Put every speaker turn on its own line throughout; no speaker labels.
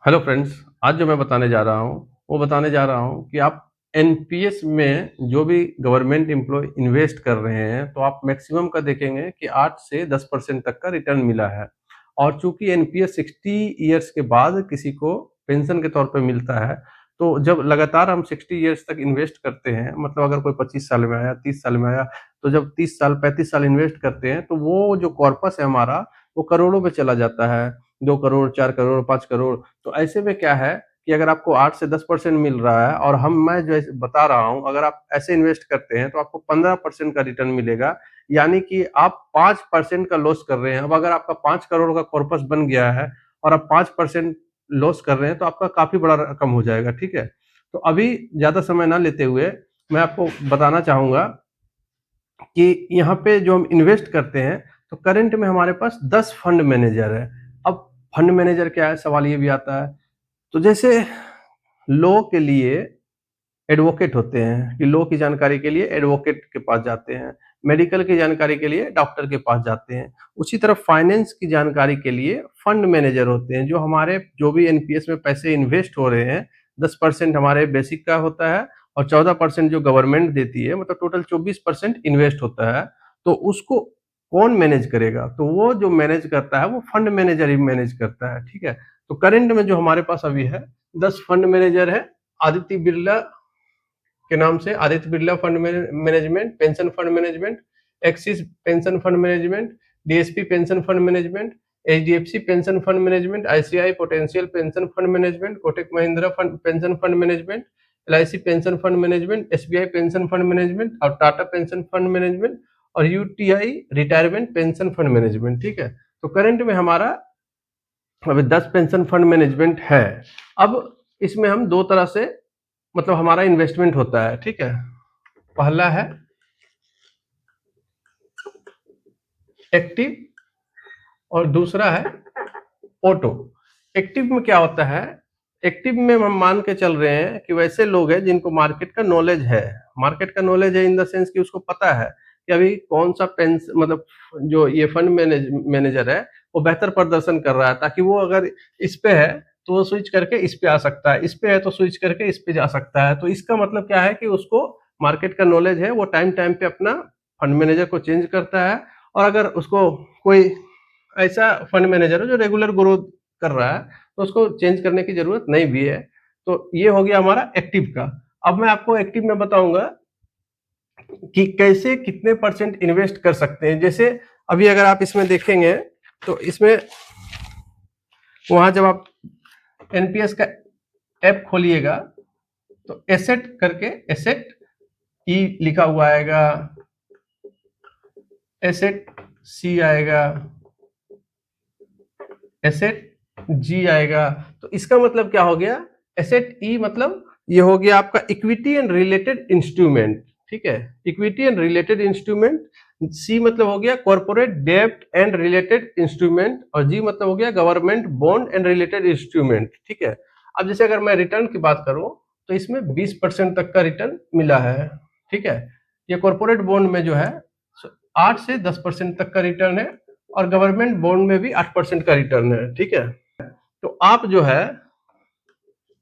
Hello friends, आज जो मैं बताने जा रहा हूँ, वो बताने जा रहा हूँ कि आप एनपीएस में जो भी गवर्नमेंट एम्प्लॉय इन्वेस्ट कर रहे हैं, तो आप मैक्सिमम का देखेंगे कि 8 से 10% तक का रिटर्न मिला है। और चूँकि एनपीएस 60 इयर्स के बाद किसी को पेंशन के तौर पे मिलता है, तो जब लगातार हम 60 इयर्स तक इन्वेस्ट करते हैं, मतलब अगर कोई 25 साल में आया, 30 साल में आया, तो जब 30 साल, 35 साल इन्वेस्ट करते हैं, तो वो जो कॉर्पस है हमारा, वो करोड़ों में चला जाता है। 2 करोड़, 4 करोड़, 5 करोड़। तो ऐसे में क्या है कि अगर आपको 8 से 10% मिल रहा है और मैं जो बता रहा हूँ, अगर आप ऐसे इन्वेस्ट करते हैं तो आपको 15% का रिटर्न मिलेगा। यानी कि आप 5% का लॉस कर रहे हैं। अब अगर आपका 5 करोड़ का कॉर्पस बन गया है और आप 5% लॉस कर रहे हैं, तो आपका काफ़ी बड़ा रकम हो जाएगा, ठीक है? तो अभी ज़्यादा समय ना लेते हुए मैं आपको बताना चाहूँगा कि यहाँ पे जो हम इन्वेस्ट करते हैं, तो करंट में हमारे पास 10 फंड मैनेजर है। अब फंड मैनेजर क्या है? सवाल ये भी आता है। तो जैसे लॉ के लिए एडवोकेट होते हैं कि लॉ की जानकारी के लिए एडवोकेट के पास जाते हैं, मेडिकल की जानकारी के लिए डॉक्टर के पास जाते हैं। उसी तरह फाइनेंस की जानकारी के लिए फंड मैनेजर होते हैं, जो हमारे जो भी एनपीएस में पैसे इन्वेस्ट हो रहे हैं, 10% हमारे बेसिक का होता है और 14% जो गवर्नमेंट देती है, मतलब टोटल 24% इन्वेस्ट होता है। तो उसको कौन मैनेज करेगा? तो वो जो मैनेज करता है, वो फंड मैनेजर ही मैनेज करता है, ठीक है? तो करंट में जो हमारे पास अभी है, 10 फंड मैनेजर है। आदित्य बिरला के नाम से Aditya Birla fund management, pension fund management, axis pension fund management, DSP pension fund management, HDFC pension fund management, ICI potential pension fund management, Kotak Mahindra fund pension fund management, LIC pension fund management, SBI pension fund management और Tata pension fund management और UTI retirement pension fund management, ठीक है? तो current में हमारा अभी 10 pension fund management है। अब इसमें हम दो तरह से, मतलब हमारा इन्वेस्टमेंट होता है, ठीक है? पहला है एक्टिव और दूसरा है ऑटो। एक्टिव में क्या होता है? एक्टिव में हम मान के चल रहे हैं कि वैसे लोग हैं जिनको मार्केट का नॉलेज है। मार्केट का नॉलेज है इन द सेंस कि उसको पता है कि अभी कौन सा पेंस मतलब जो ये फंड मैनेजर है, वो बेहतर प्रदर्शन कर रहा है, ताकि वो अगर इस पे है तो वो स्विच करके इस पे आ सकता है, इस पे है तो स्विच करके इस पे जा सकता है। तो इसका मतलब क्या है कि उसको मार्केट का नॉलेज है, वो टाइम टाइम पे अपना फंड मैनेजर को चेंज करता है। और अगर उसको कोई ऐसा फंड मैनेजर है जो रेगुलर ग्रोथ कर रहा है, तो उसको चेंज करने की जरूरत नहीं भी है। तो ये हो गया हमारा एक्टिव का। अब मैं आपको एक्टिव में बताऊंगा कि कैसे कितने परसेंट इन्वेस्ट कर सकते हैं। जैसे अभी अगर आप इसमें देखेंगे, तो इसमें वहां जब आप एनपीएस का ऐप खोलिएगा, तो एसेट करके, एसेट ई लिखा हुआ आएगा, एसेट सी आएगा, एसेट जी आएगा। तो इसका मतलब क्या हो गया? एसेट ई मतलब ये हो गया आपका इक्विटी एंड रिलेटेड इंस्ट्रूमेंट, ठीक है? Equity and related instrument. C मतलब हो गया कॉर्पोरेट डेब्ट एंड रिलेटेड इंस्ट्रूमेंट और जी मतलब हो गया government bond and related instrument, ठीक है? अब जैसे अगर मैं रिटर्न की बात करूं, तो इसमें 20% तक का रिटर्न मिला है, ठीक है? ये कॉर्पोरेट बॉन्ड में जो है 8 से 10% तक का रिटर्न है और गवर्नमेंट बॉन्ड में भी 8% का रिटर्न है, ठीक है? तो आप जो है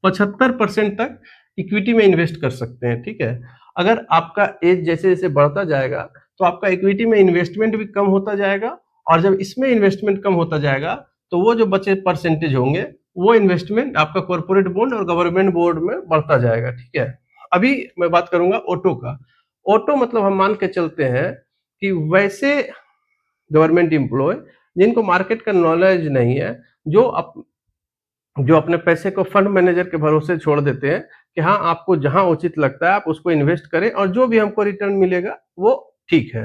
75% तक इक्विटी में इन्वेस्ट कर सकते हैं, ठीक है? अगर आपका एज जैसे जैसे बढ़ता जाएगा, तो आपका इक्विटी में इन्वेस्टमेंट भी कम होता जाएगा और जब इसमें इन्वेस्टमेंट कम होता जाएगा, तो वो जो बचे परसेंटेज होंगे, वो इन्वेस्टमेंट आपका कॉर्पोरेट बॉन्ड और गवर्नमेंट बॉन्ड में बढ़ता जाएगा, ठीक है? अभी मैं बात करूंगा ऑटो का। ऑटो मतलब हम मान के चलते हैं कि वैसे गवर्नमेंट एम्प्लॉय जिनको मार्केट का नॉलेज नहीं है, जो जो अपने पैसे को फंड मैनेजर के भरोसे छोड़ देते हैं कि हाँ, आपको जहां उचित लगता है आप उसको इन्वेस्ट करें और जो भी हमको रिटर्न मिलेगा वो ठीक है।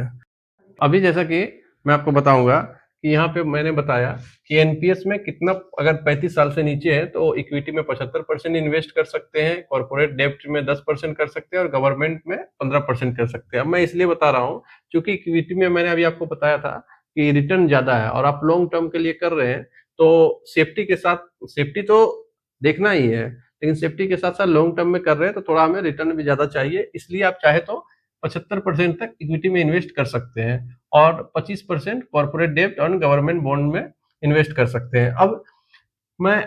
अभी जैसा कि मैं आपको बताऊंगा कि यहाँ पे मैंने बताया कि एनपीएस में कितना, अगर 35 साल से नीचे है तो इक्विटी में 75% इन्वेस्ट कर सकते हैं, कॉर्पोरेट डेब्ट में 10% कर सकते हैं और गवर्नमेंट में 15% कर सकते हैं। अब मैं इसलिए बता रहा हूँ क्योंकि इक्विटी में मैंने अभी आपको बताया था कि रिटर्न ज्यादा है और आप लॉन्ग टर्म के लिए कर रहे हैं, तो सेफ्टी के साथ, सेफ्टी तो देखना ही है, लेकिन सेफ्टी के साथ साथ लॉन्ग टर्म में कर रहे हैं तो थोड़ा हमें रिटर्न भी ज्यादा चाहिए। इसलिए आप चाहे तो 75% तक इक्विटी में इन्वेस्ट कर सकते हैं और 25% कॉर्पोरेट डेब्ट और गवर्नमेंट बॉन्ड में इन्वेस्ट कर सकते हैं। अब मैं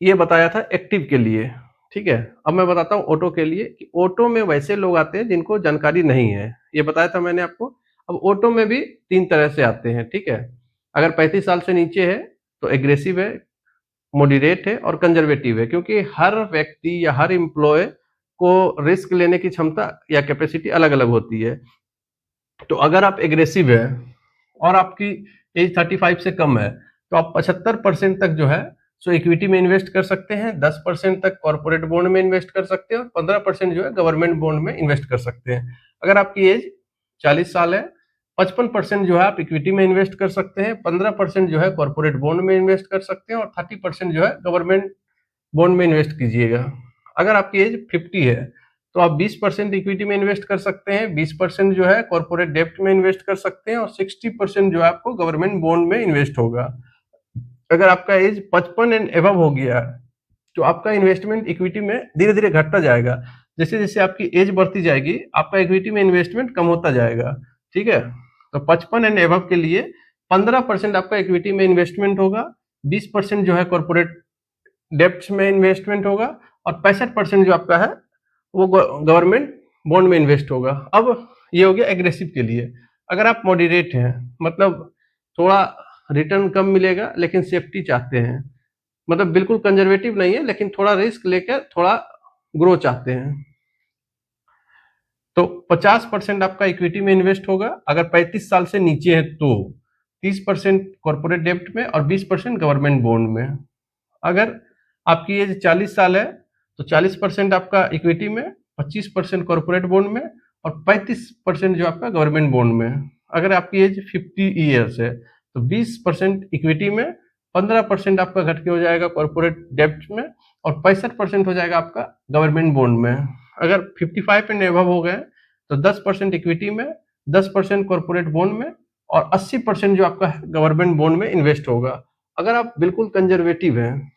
ये बताया था एक्टिव के लिए, ठीक है। अब मैं बताता हूँ ऑटो के लिए कि ऑटो में वैसे लोग आते हैं जिनको जानकारी नहीं है, ये बताया था मैंने आपको। अब ऑटो में भी 3 तरह से आते हैं, ठीक है। अगर 35 साल से नीचे है तो एग्रेसिव है, मॉडरेट है और कंजर्वेटिव है, क्योंकि हर व्यक्ति या हर एम्प्लॉय को रिस्क लेने की क्षमता या कैपेसिटी अलग-अलग होती है। तो अगर आप एग्रेसिव है और आपकी एज 35 से कम है, तो आप 75% तक जो है सो इक्विटी में इन्वेस्ट कर सकते हैं, 10% तक कॉर्पोरेट बॉन्ड में इन्वेस्ट कर सकते हैं और 15% जो है गवर्नमेंट बॉन्ड में इन्वेस्ट कर सकते हैं। अगर आपकी एज 40 साल है, 55% जो है आप इक्विटी में इन्वेस्ट कर सकते हैं, 15% जो है कॉर्पोरेट बॉन्ड में इन्वेस्ट कर सकते हैं और 30% जो है गवर्नमेंट बॉन्ड में इन्वेस्ट कीजिएगा। अगर आपकी एज 50 है तो आप 20% इक्विटी में इन्वेस्ट कर सकते हैं, 20% जो है कॉर्पोरेट डेब्ट में इन्वेस्ट कर सकते हैं और 60% जो है आपको गवर्नमेंट बॉन्ड में इन्वेस्ट होगा। अगर आपका एज 55 एंड एबव हो गया तो आपका इन्वेस्टमेंट इक्विटी में धीरे धीरे घटता जाएगा। जैसे जैसे आपकी एज बढ़ती जाएगी आपका इक्विटी में इन्वेस्टमेंट कम होता जाएगा, ठीक है। तो 55 एंड एबव के लिए 15% आपका इक्विटी में इन्वेस्टमेंट होगा, 20% जो है कॉर्पोरेट डेब्ट्स में इन्वेस्टमेंट होगा और 65% जो आपका है वो गवर्नमेंट बॉन्ड में इन्वेस्ट होगा। अब ये हो गया एग्रेसिव के लिए। अगर आप मॉडरेट हैं, मतलब थोड़ा रिटर्न कम मिलेगा लेकिन सेफ्टी चाहते हैं, मतलब बिल्कुल कंजर्वेटिव नहीं है लेकिन थोड़ा रिस्क लेकर थोड़ा ग्रो चाहते हैं, तो 50% आपका इक्विटी में इन्वेस्ट होगा। अगर 35 साल से नीचे है तो 30% कॉर्पोरेट डेब्ट में और 20% गवर्नमेंट बॉन्ड में। अगर आपकी एज 40 साल है तो 40% आपका इक्विटी में, 25% कॉर्पोरेट बॉन्ड में और 35% जो आपका गवर्नमेंट बॉन्ड में। अगर आपकी एज 50 ईयर्स है तो 20% इक्विटी में, 15% आपका घट के हो जाएगा कॉर्पोरेट डेब्ट में और 65% हो जाएगा आपका गवर्नमेंट बॉन्ड में। अगर 55 एंड एबव हो गए तो 10% इक्विटी में, 10% कॉर्पोरेट बॉन्ड में और 80% जो आपका गवर्नमेंट बॉन्ड में इन्वेस्ट होगा। अगर आप बिल्कुल कंजर्वेटिव हैं,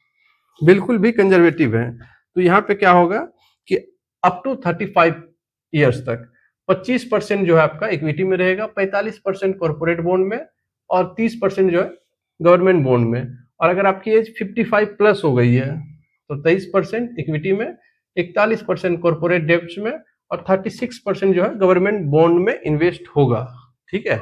बिल्कुल भी कंजर्वेटिव हैं, तो यहाँ पे क्या होगा कि अप टू 35 ईयर्स तक 25% जो है आपका इक्विटी में रहेगा, 45% कॉर्पोरेट बॉन्ड में और 30% जो है गवर्नमेंट बॉन्ड में। और अगर आपकी एज 55 प्लस हो गई है तो 23% इक्विटी में, 41% कॉर्पोरेट डेब्ट्स में और 36% जो है गवर्नमेंट बॉन्ड में इन्वेस्ट होगा, ठीक है।